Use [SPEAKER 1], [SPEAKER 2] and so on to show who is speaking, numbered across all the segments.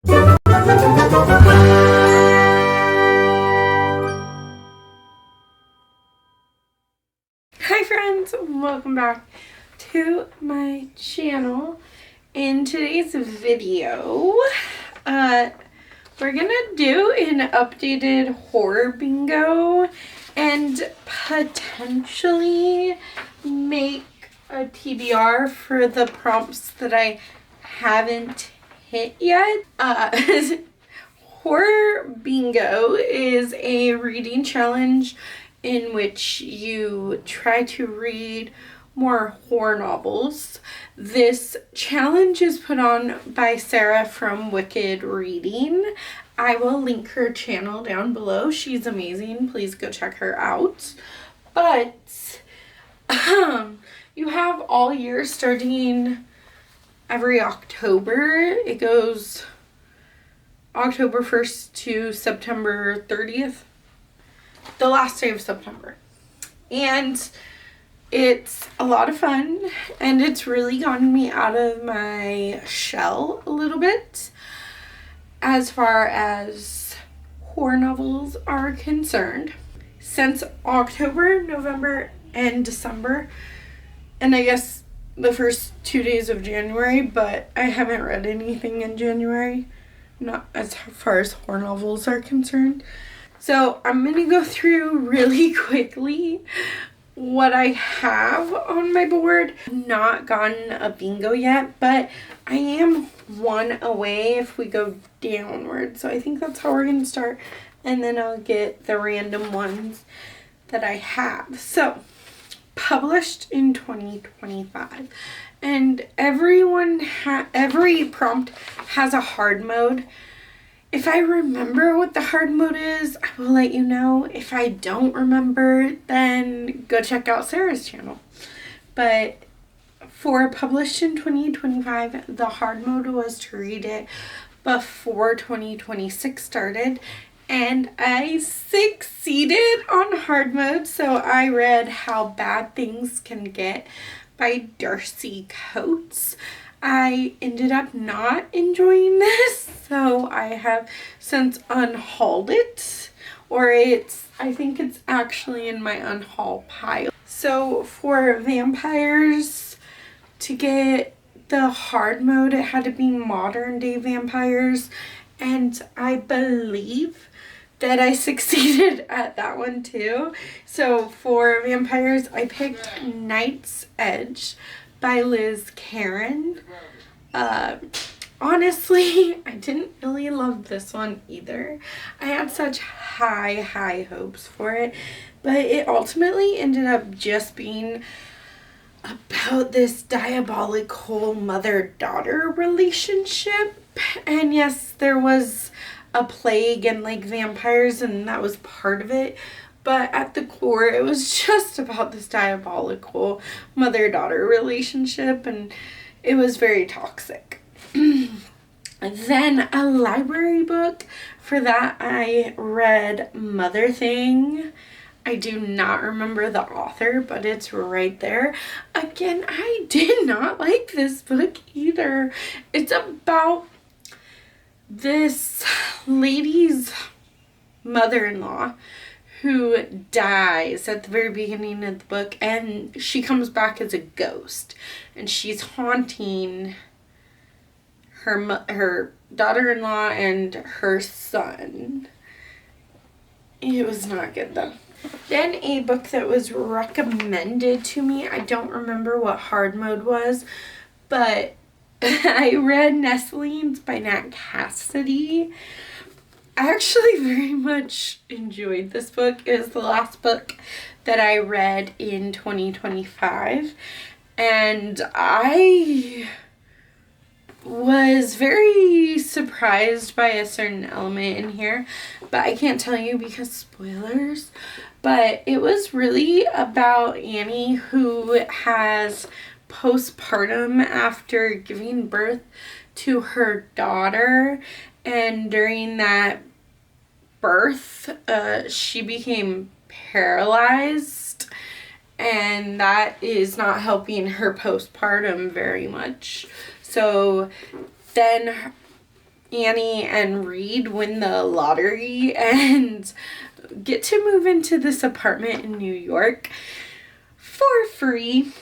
[SPEAKER 1] Hi friends, welcome back to my channel. In today's video, we're gonna do an updated horror bingo and potentially make a TBR for the prompts that I haven't hit yet. Horror bingo is a reading challenge in which you try to read more horror novels. This challenge is put on by Sarah from Wicked Reading. I will link her channel down below. She's amazing. Please go check her out. But you have all year starting every October. It goes October 1st to September 30th. The last day of September. And it's a lot of fun, and it's really gotten me out of my shell a little bit as far as horror novels are concerned. Since October, November, and December, and I guess the first 2 days of January, but I haven't read anything in January, not as far as horror novels are concerned. So I'm going to go through really quickly what I have on my board. Not gotten a bingo yet, but I am one away if we go downward. So I think that's how we're going to start. And then I'll get the random ones that I have. So, published in 2025. And every prompt has a hard mode. If I remember what the hard mode is, I will let you know. If I don't remember, then go check out Sarah's channel. But for published in 2025, the hard mode was to read it before 2026 started. And I succeeded on hard mode. So I read How Bad Things Can Get by Darcy Coates. I ended up not enjoying this, so I have since unhauled it, or I think it's actually in my unhaul pile. So for vampires, to get the hard mode, it had to be modern day vampires, and I believe that I succeeded at that one too. So for vampires, I picked Night's Edge by Liz Karen. Honestly, I didn't really love this one either. I had such high hopes for it, but it ultimately ended up just being about this diabolical mother-daughter relationship. And yes, there was a plague and like vampires, and that was part of it. But at the core, it was just about this diabolical mother-daughter relationship, and it was very toxic. Then a library book. For that, I read Mother Thing. I do not remember the author, but it's right there. Again, I did not like this book either. It's about this lady's mother-in-law who dies at the very beginning of the book, and she comes back as a ghost, and she's haunting her daughter-in-law and her son. It was not good though. Then a book that was recommended to me, I don't remember what hard mode was, but I read Nestlings by Nat Cassidy. I actually very much enjoyed this book. It was the last book that I read in 2025, and I was very surprised by a certain element in here, but I can't tell you because spoilers. But it was really about Annie, who has postpartum after giving birth to her daughter, and during that birth she became paralyzed, and that is not helping her postpartum very much. So then Annie and Reed win the lottery and get to move into this apartment in New York for free.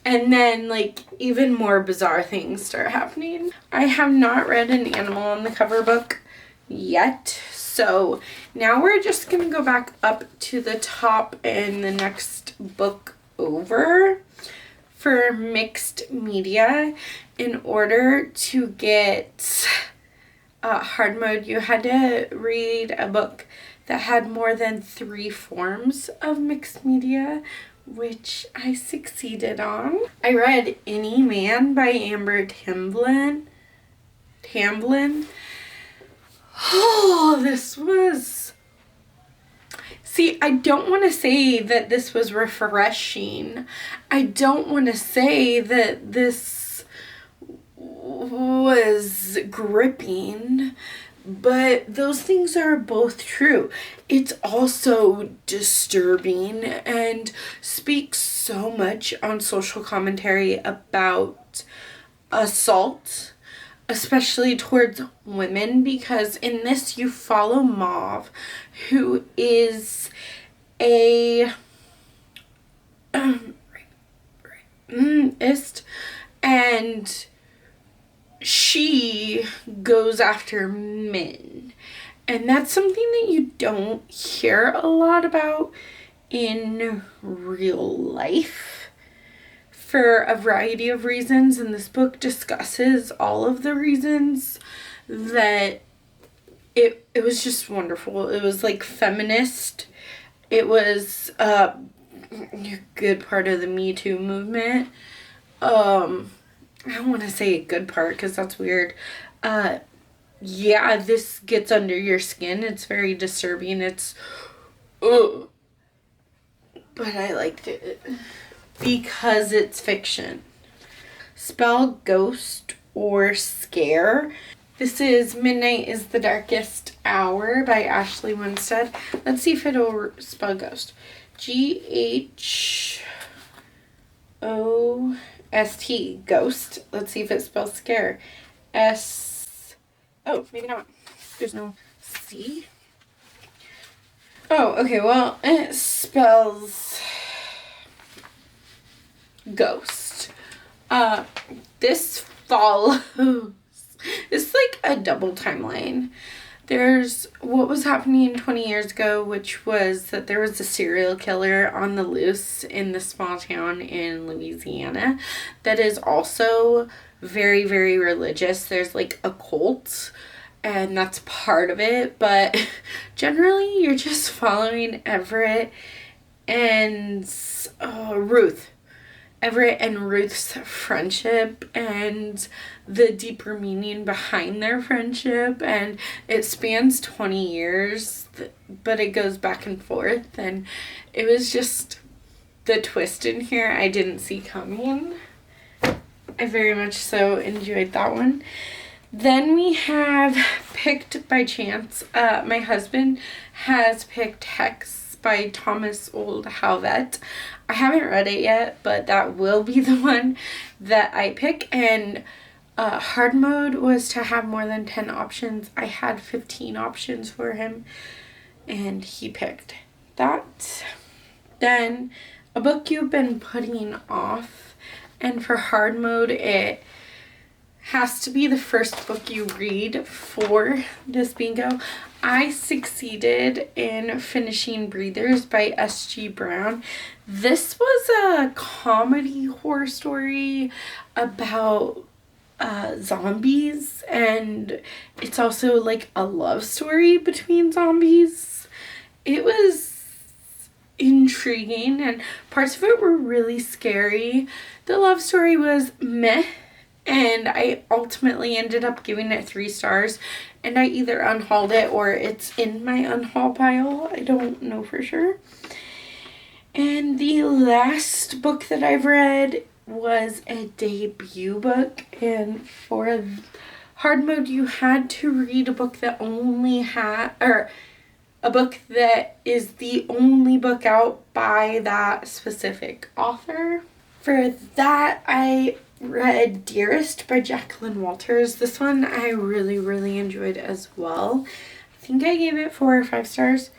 [SPEAKER 1] And then, like, even more bizarre things start happening. I have not read an Animal on the Cover book yet. So now we're just going to go back up to the top in the next book over for mixed media. In order to get hard mode, you had to read a book that had more than 3 forms of mixed media, which I succeeded on. I read Any Man by Amber Tamblyn. Oh, this was... See, I don't want to say that this was refreshing. I don't want to say that this was gripping, but those things are both true. It's also disturbing and speaks so much on social commentary about assault, especially towards women, because in this you follow Mauve, who is a rapist, and she goes after men. And that's something that you don't hear a lot about in real life for a variety of reasons. And this book discusses all of the reasons that it was just wonderful. It was like feminist. It was a good part of the Me Too movement. I don't want to say a good part because that's weird. Yeah, this gets under your skin. It's very disturbing. It's, ugh. But I liked it because it's fiction. Spell, Ghost, or Scare. This is Midnight is the Darkest Hour by Ashley Winstead. Let's see if it'll spell ghost. Ghost. Ghost. Let's see if it spells scare. Oh, maybe not. There's no C. Oh, okay, well, it spells ghost. This follows. It's like a double timeline. There's what was happening 20 years ago, which was that there was a serial killer on the loose in the small town in Louisiana that is also very, very religious. There's like a cult, and that's part of it, but generally you're just following Everett and Ruth's friendship and the deeper meaning behind their friendship, and it spans 20 years, but it goes back and forth, and it was just the twist in here I didn't see coming. I very much so enjoyed that one. Then we have Picked by Chance. My husband has picked Hex by Thomas Oldhoved. I haven't read it yet, but that will be the one that I pick. And hard mode was to have more than 10 options. I had 15 options for him, and he picked that. Then a book you've been putting off, and for hard mode it has to be the first book you read for this bingo. I succeeded in finishing Breathers by S.G. Brown. This was a comedy horror story about zombies, and it's also like a love story between zombies. It was intriguing, and parts of it were really scary. The love story was meh, and I ultimately ended up giving it 3 stars, and I either unhauled it or it's in my unhaul pile. I don't know for sure. And the last book that I've read was a debut book, and for hard mode you had to read a book that only had, or a book that is the only book out by that specific author. For that, I read Dearest by Jacqueline Walters. This one I really, really enjoyed as well. I think I gave it 4 or 5 stars.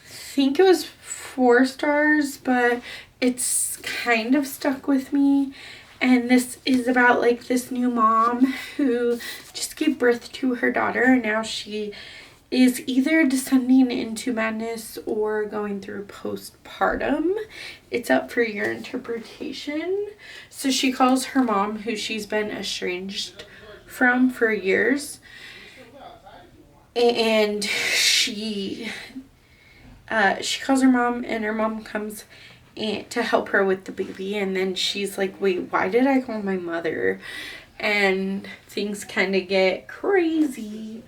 [SPEAKER 1] I think it was 4 stars, but it's kind of stuck with me. And this is about like this new mom who just gave birth to her daughter, and now she is either descending into madness or going through postpartum. It's up for your interpretation. So she calls her mom, who she's been estranged from for years, and she calls her mom, and her mom comes to help her with the baby, and then she's like, wait, why did I call my mother? And things kind of get crazy.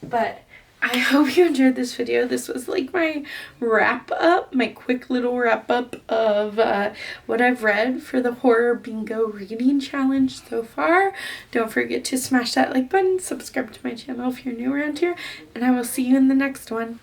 [SPEAKER 1] But I hope you enjoyed this video. This was like my wrap up, my quick little wrap up of what I've read for the Horror Bingo Reading Challenge so far. Don't forget to smash that like button, subscribe to my channel if you're new around here, and I will see you in the next one.